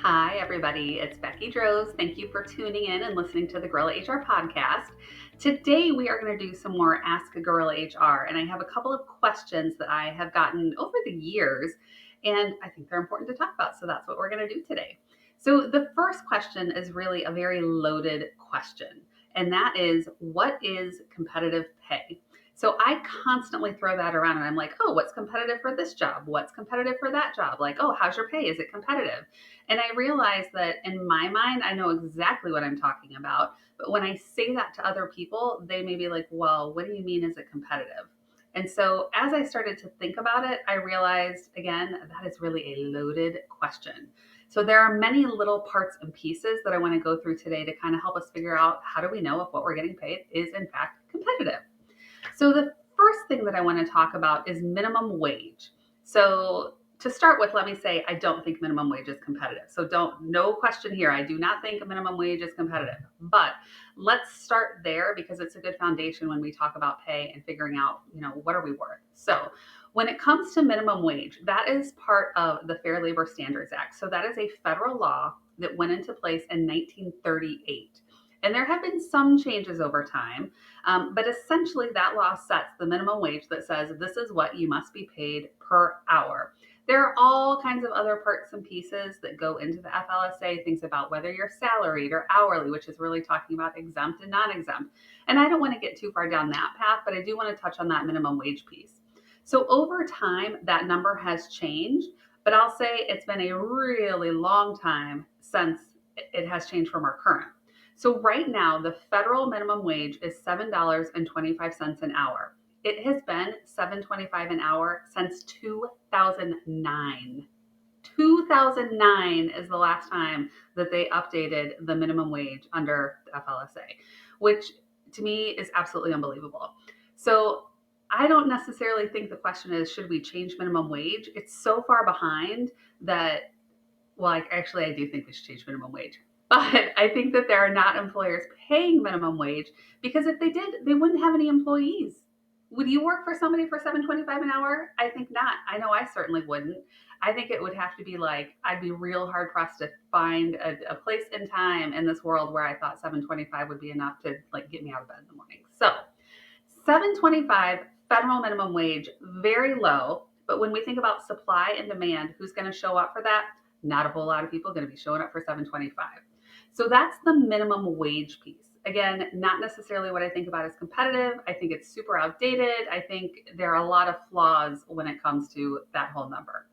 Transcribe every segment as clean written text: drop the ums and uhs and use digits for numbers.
Hi, everybody. It's Becky Droz. Thank you for tuning in and listening to the Gorilla HR podcast. Today, we are going to do some more Ask a Gorilla HR, and I have a couple of questions that I have gotten over the years, and I think they're important to talk about. So that's what we're going to do today. So, the first question is really a very loaded question, and that is, what is competitive pay? So I constantly throw that around and I'm like, oh, what's competitive for this job? What's competitive for that job? Like, oh, how's your pay? Is it competitive? And I realized that in my mind, I know exactly what I'm talking about. But when I say that to other people, they may be like, well, what do you mean is it competitive? And so as I started to think about it, I realized again, that is really a loaded question. So there are many little parts and pieces that I want to go through today to kind of help us figure out how do we know if what we're getting paid is in fact competitive. So the first thing that I want to talk about is minimum wage. So to start with, let me say I don't think minimum wage is competitive. So no question here. I do not think a minimum wage is competitive. But let's start there because it's a good foundation when we talk about pay and figuring out, what are we worth? So when it comes to minimum wage, that is part of the Fair Labor Standards Act. So that is a federal law that went into place in 1938. And there have been some changes over time, but essentially that law sets the minimum wage that says this is what you must be paid per hour. There are all kinds of other parts and pieces that go into the FLSA, things about whether you're salaried or hourly, which is really talking about exempt and non-exempt. And I don't want to get too far down that path, but I do want to touch on that minimum wage piece. So over time, that number has changed, but I'll say it's been a really long time since it has changed from our current. So right now, the federal minimum wage is $7.25 an hour. It has been $7.25 an hour since 2009. 2009 is the last time that they updated the minimum wage under the FLSA, which to me is absolutely unbelievable. So I don't necessarily think the question is, should we change minimum wage? It's so far behind that, well, I do think we should change minimum wage. But I think that there are not employers paying minimum wage because if they did, they wouldn't have any employees. Would you work for somebody for 7.25 an hour? I think not. I know I certainly wouldn't. I think it would have to be like I'd be real hard pressed to find a place in time in this world where I thought 7.25 would be enough to like get me out of bed in the morning. So 7.25 federal minimum wage, very low. But when we think about supply and demand, who's going to show up for that? Not a whole lot of people are going to be showing up for 7.25. So that's the minimum wage piece. Again, not necessarily what I think about as competitive. I think it's super outdated. I think there are a lot of flaws when it comes to that whole number.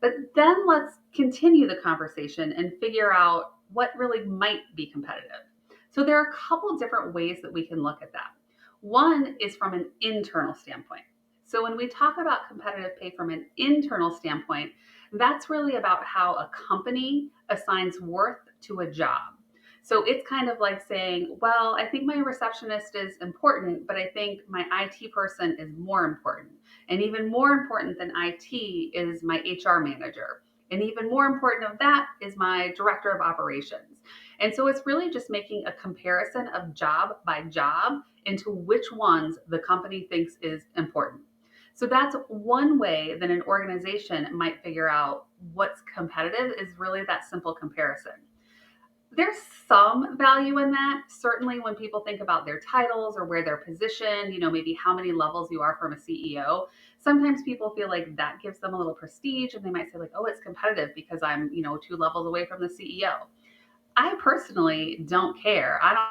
But then let's continue the conversation and figure out what really might be competitive. So there are a couple different ways that we can look at that. One is from an internal standpoint. So when we talk about competitive pay from an internal standpoint, that's really about how a company assigns worth to a job. So it's kind of like saying, well, I think my receptionist is important, but I think my IT person is more important. And even more important than IT is my HR manager. And even more important of that is my director of operations. And so it's really just making a comparison of job by job into which ones the company thinks is important. So that's one way that an organization might figure out what's competitive is really that simple comparison. There's some value in that. Certainly when people think about their titles or where they're positioned, maybe how many levels you are from a CEO, sometimes people feel like that gives them a little prestige and they might say like, oh, it's competitive because I'm, 2 levels away from the CEO. I personally don't care. I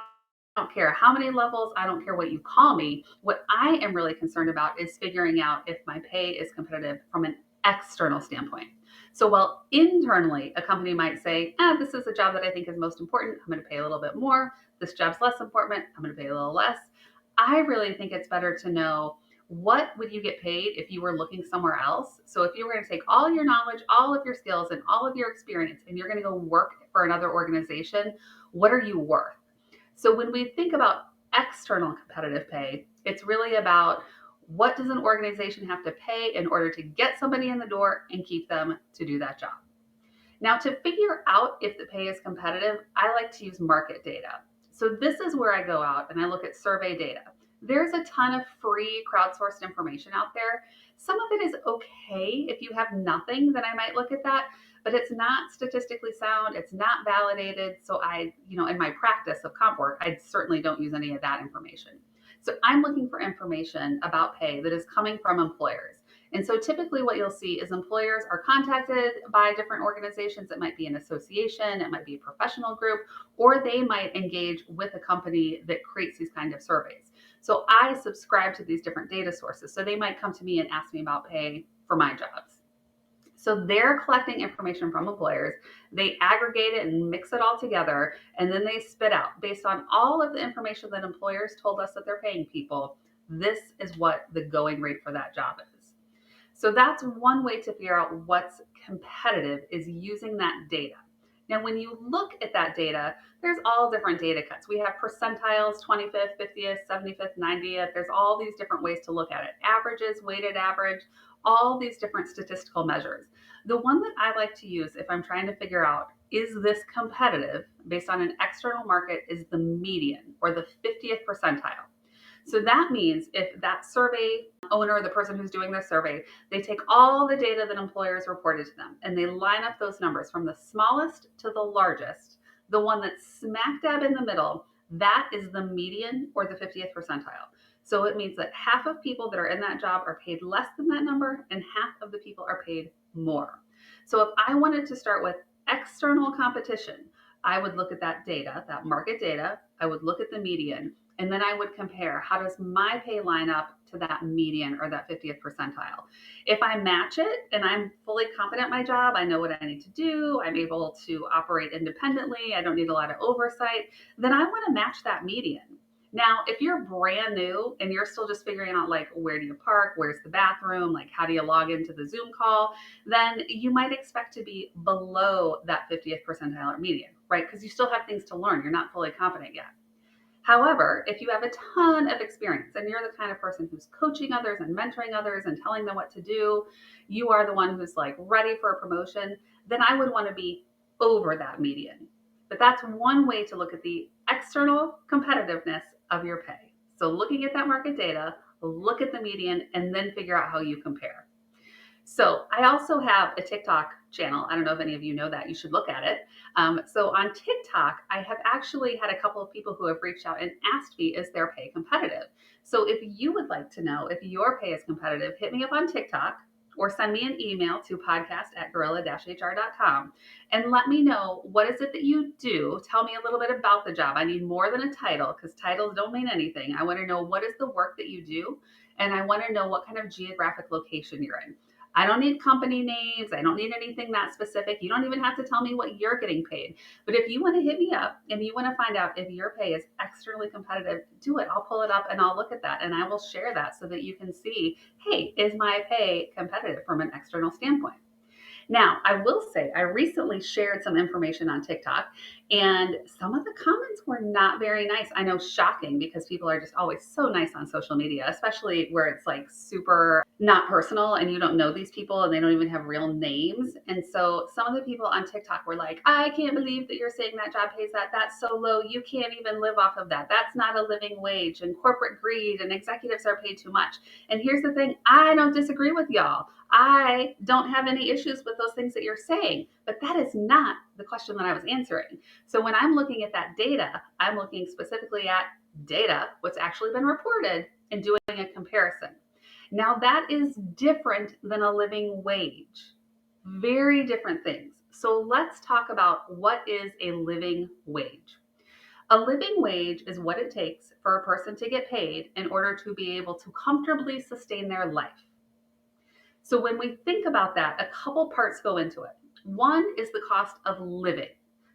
don't care how many levels. I don't care what you call me. What I am really concerned about is figuring out if my pay is competitive from an external standpoint. So while internally a company might say, this is a job that I think is most important, I'm going to pay a little bit more. This job's less important, I'm going to pay a little less. I really think it's better to know what would you get paid if you were looking somewhere else. So if you were going to take all your knowledge, all of your skills, and all of your experience, and you're going to go work for another organization, what are you worth? So when we think about external competitive pay, it's really about what does an organization have to pay in order to get somebody in the door and keep them to do that job. Now, to figure out if the pay is competitive, I like to use market data. So this is where I go out and I look at survey data. There's a ton of free crowdsourced information out there. Some of it is okay. If you have nothing, then I might look at that, but it's not statistically sound. It's not validated. So in my practice of comp work, I certainly don't use any of that information. So I'm looking for information about pay that is coming from employers. And so typically what you'll see is employers are contacted by different organizations. It might be an association, it might be a professional group, or they might engage with a company that creates these kind of surveys. So I subscribe to these different data sources. So they might come to me and ask me about pay for my jobs. So they're collecting information from employers, they aggregate it and mix it all together, and then they spit out, based on all of the information that employers told us that they're paying people, this is what the going rate for that job is. So that's one way to figure out what's competitive, is using that data. Now, when you look at that data, there's all different data cuts. We have percentiles, 25th, 50th, 75th, 90th. There's all these different ways to look at it. Averages, weighted average, all these different statistical measures. The one that I like to use if I'm trying to figure out, is this competitive based on an external market, is the median, or the 50th percentile. So that means if that survey owner, the person who's doing their survey, they take all the data that employers reported to them and they line up those numbers from the smallest to the largest, the one that's smack dab in the middle, that is the median, or the 50th percentile. So it means that half of people that are in that job are paid less than that number, and half of the people are paid more. So if I wanted to start with external competition, I would look at that data, that market data, I would look at the median, and then I would compare, how does my pay line up to that median, or that 50th percentile? If I match it and I'm fully confident in my job, I know what I need to do, I'm able to operate independently, I don't need a lot of oversight, then I want to match that median. Now, if you're brand new and you're still just figuring out, like, where do you park, where's the bathroom, like, how do you log into the Zoom call, then you might expect to be below that 50th percentile or median, right? Because you still have things to learn. You're not fully confident yet. However, if you have a ton of experience and you're the kind of person who's coaching others and mentoring others and telling them what to do, you are the one who's like ready for a promotion, then I would want to be over that median. But that's one way to look at the external competitiveness of your pay. So looking at that market data, look at the median, and then figure out how you compare. So I also have a TikTok channel. I don't know if any of you know that. You should look at it. So on TikTok, I have actually had a couple of people who have reached out and asked me, is their pay competitive? So if you would like to know if your pay is competitive, hit me up on TikTok or send me an email to podcast@gorilla-hr.com and let me know, what is it that you do? Tell me a little bit about the job. I need more than a title, because titles don't mean anything. I want to know, what is the work that you do? And I want to know what kind of geographic location you're in. I don't need company names. I don't need anything that specific. You don't even have to tell me what you're getting paid. But if you want to hit me up and you want to find out if your pay is externally competitive, do it. I'll pull it up and I'll look at that and I will share that so that you can see, hey, is my pay competitive from an external standpoint? Now, I will say, I recently shared some information on TikTok, and some of the comments were not very nice. I know, shocking, because people are just always so nice on social media, especially where it's like super not personal and you don't know these people and they don't even have real names. And so some of the people on TikTok were like, I can't believe that you're saying that job pays that. That's so low. You can't even live off of that. That's not a living wage, and corporate greed, and executives are paid too much. And here's the thing, I don't disagree with y'all. I don't have any issues with those things that you're saying, but that is not the question that I was answering. So when I'm looking at that data, I'm looking specifically at data, what's actually been reported, and doing a comparison. Now, that is different than a living wage. Very different things. So let's talk about, what is a living wage. A living wage is what it takes for a person to get paid in order to be able to comfortably sustain their life. So when we think about that, a couple parts go into it. One is the cost of living.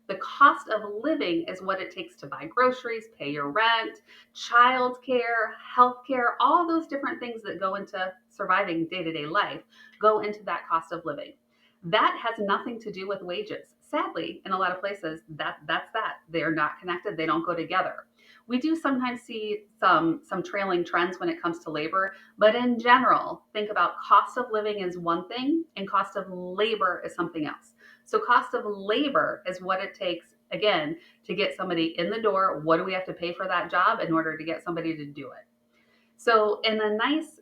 The cost of living is what it takes to buy groceries, pay your rent, childcare, healthcare, all those different things that go into surviving day-to-day life go into that cost of living. That has nothing to do with wages. Sadly, in a lot of places, that's that. They're not connected. They don't go together. We do sometimes see some trailing trends when it comes to labor, but in general, think about, cost of living is one thing and cost of labor is something else. So cost of labor is what it takes, again, to get somebody in the door. What do we have to pay for that job in order to get somebody to do it? So in a nice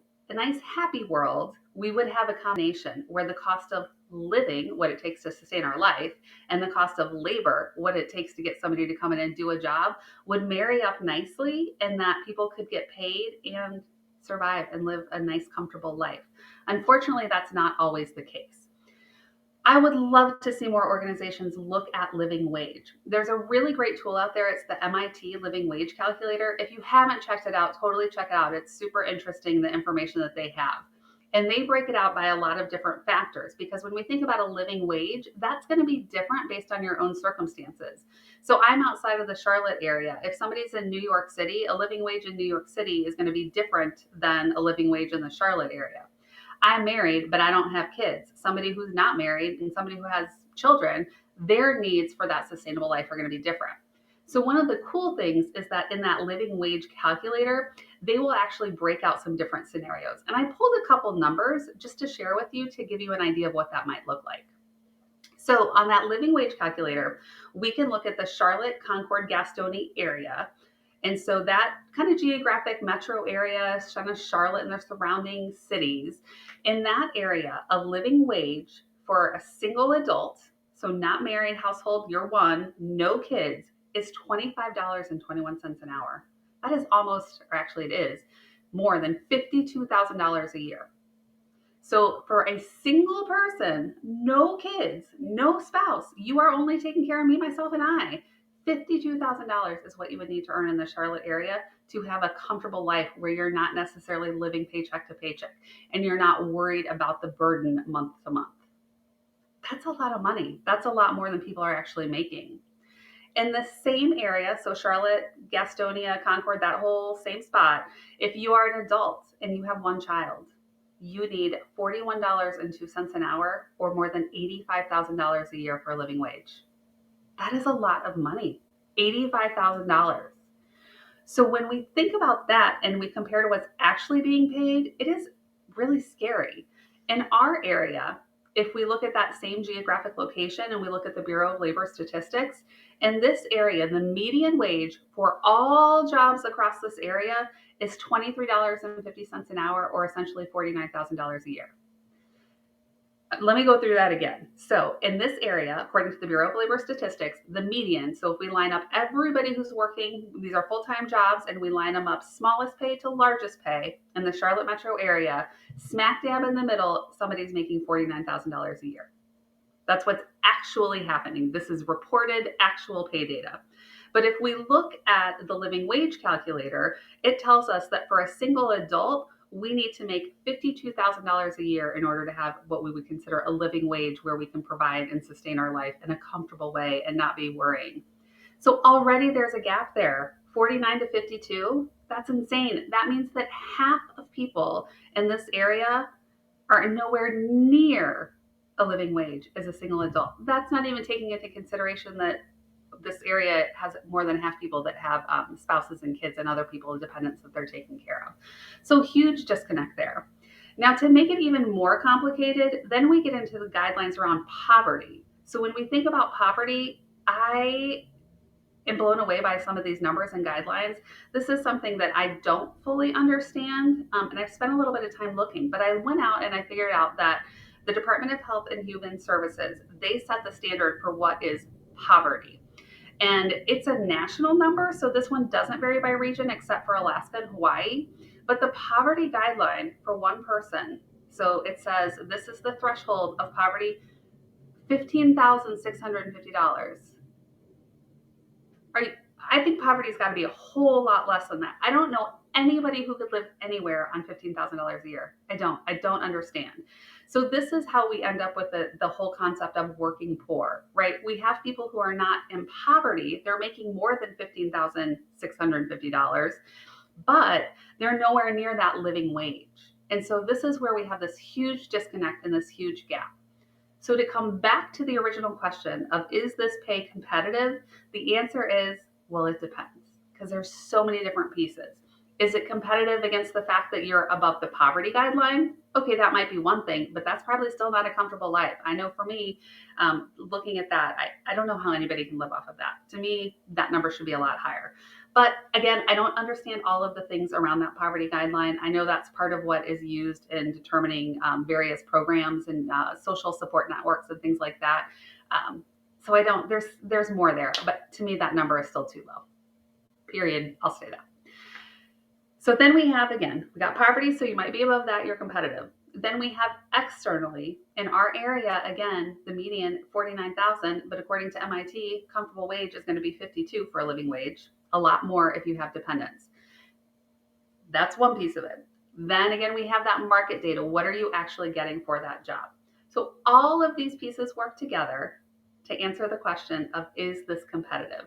happy world, we would have a combination where the cost of living, what it takes to sustain our life, and the cost of labor, what it takes to get somebody to come in and do a job, would marry up nicely, and that people could get paid and survive and live a nice, comfortable life. Unfortunately, that's not always the case. I would love to see more organizations look at living wage. There's a really great tool out there. It's the MIT Living Wage Calculator. If you haven't checked it out, totally check it out. It's super interesting, the information that they have. And they break it out by a lot of different factors because when we think about a living wage, that's going to be different based on your own circumstances. So I'm outside of the Charlotte area. If somebody's in New York City, a living wage in New York City is going to be different than a living wage in the Charlotte area. I'm married, but I don't have kids. Somebody who's not married and somebody who has children, their needs for that sustainable life are going to be different. So, one of the cool things is that in that living wage calculator, they will actually break out some different scenarios. And I pulled a couple numbers just to share with you to give you an idea of what that might look like. So, on that living wage calculator, we can look at the Charlotte, Concord, Gastonia area, and so that kind of geographic metro area, kind of Charlotte and their surrounding cities, in that area, a living wage for a single adult, so not married household, year one, no kids, is $25.21 an hour. That is almost, or actually it is, more than $52,000 a year. So for a single person, no kids, no spouse, you are only taking care of me, myself, and I. $52,000 is what you would need to earn in the Charlotte area to have a comfortable life where you're not necessarily living paycheck to paycheck and you're not worried about the burden month to month. That's a lot of money. That's a lot more than people are actually making. In the same area, so Charlotte, Gastonia, Concord, that whole same spot, if you are an adult and you have one child, you need $41.02 an hour or more than $85,000 a year for a living wage. That is a lot of money. $85,000. So when we think about that and we compare to what's actually being paid, it is really scary. In our area, if we look at that same geographic location and we look at the Bureau of Labor Statistics, in this area, the median wage for all jobs across this area is $23.50 an hour, or essentially $49,000 a year. Let me go through that again. So in this area, according to the Bureau of Labor Statistics, the median, so if we line up everybody who's working, these are full-time jobs, and we line them up smallest pay to largest pay in the Charlotte metro area, smack dab in the middle, somebody's making $49,000 a year. That's what's actually happening. This is reported actual pay data. But if we look at the living wage calculator, it tells us that for a single adult, we need to make $52,000 a year in order to have what we would consider a living wage where we can provide and sustain our life in a comfortable way and not be worrying. So already there's a gap there. 49 to 52, that's insane. That means that half of people in this area are nowhere near a living wage as a single adult. That's not even taking into consideration that this area has more than half people that have spouses and kids and other people, dependents that they're taking care of. So huge disconnect there. Now, to make it even more complicated, then we get into the guidelines around poverty. So when we think about poverty, I am blown away by some of these numbers and guidelines. This is something that I don't fully understand, and I've spent a little bit of time looking, but I went out and I figured out that the Department of Health and Human Services, they set the standard for what is poverty. And it's a national number, so this one doesn't vary by region except for Alaska and Hawaii. But the poverty guideline for one person, so it says this is the threshold of poverty, $15,650. Are you, I think poverty's got to be a whole lot less than that. I don't know anybody who could live anywhere on $15,000 a year. I don't understand. So this is how we end up with the whole concept of working poor, right? We have people who are not in poverty. They're making more than $15,650, but they're nowhere near that living wage. And so this is where we have this huge disconnect and this huge gap. So to come back to the original question of is this pay competitive? The answer is, well, it depends because there's so many different pieces. Is it competitive against the fact that you're above the poverty guideline? Okay, that might be one thing, but that's probably still not a comfortable life. I know for me, looking at that, I don't know how anybody can live off of that. To me, that number should be a lot higher. But again, I don't understand all of the things around that poverty guideline. I know that's part of what is used in determining various programs and social support networks and things like that. So I don't, there's more there, but to me, that number is still too low. Period. I'll say that. So then we have, again, we got poverty. So you might be above that. You're competitive. Then we have externally in our area, again, the median 49,000, but according to MIT, comfortable wage is going to be 52 for a living wage, a lot more if you have dependents. That's one piece of it. Then again, we have that market data. What are you actually getting for that job? So all of these pieces work together to answer the question of, is this competitive?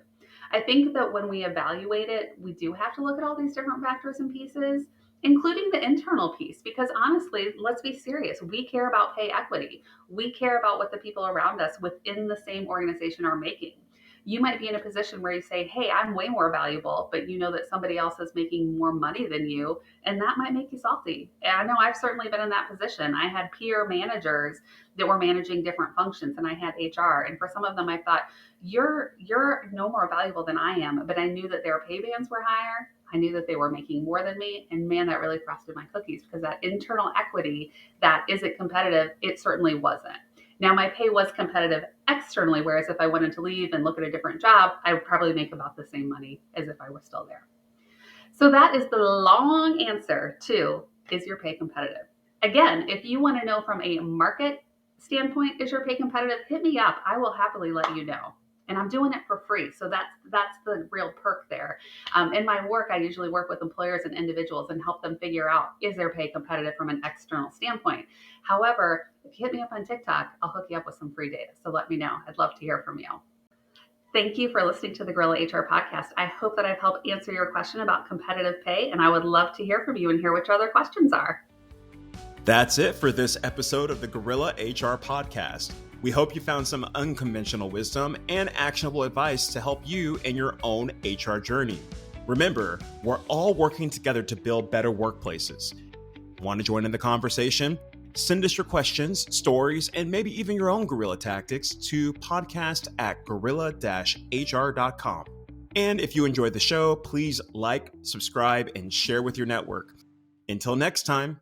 I think that when we evaluate it, we do have to look at all these different factors and pieces, including the internal piece, because honestly, let's be serious. We care about pay equity. We care about what the people around us within the same organization are making. You might be in a position where you say, hey, I'm way more valuable, but you know that somebody else is making more money than you, and that might make you salty. And I know I've certainly been in that position. I had peer managers that were managing different functions, and I had HR. And for some of them, I thought, you're no more valuable than I am, but I knew that their pay bands were higher. I knew that they were making more than me. And man, that really frosted my cookies, because that internal equity, that is it competitive? It certainly wasn't. Now, my pay was competitive externally, whereas if I wanted to leave and look at a different job, I would probably make about the same money as if I were still there. So that is the long answer to, is your pay competitive? Again, if you want to know from a market standpoint, is your pay competitive? Hit me up. I will happily let you know. And I'm doing it for free. So that's the real perk there. In my work, I usually work with employers and individuals and help them figure out, is their pay competitive from an external standpoint? However, if you hit me up on TikTok, I'll hook you up with some free data. So let me know. I'd love to hear from you. Thank you for listening to the Gorilla HR podcast. I hope that I've helped answer your question about competitive pay, and I would love to hear from you and hear which other questions are. That's it for this episode of the Gorilla HR podcast. We hope you found some unconventional wisdom and actionable advice to help you in your own HR journey. Remember, we're all working together to build better workplaces. Want to join in the conversation? Send us your questions, stories, and maybe even your own guerrilla tactics to podcast@gorilla-hr.com. And if you enjoyed the show, please like, subscribe, and share with your network. Until next time.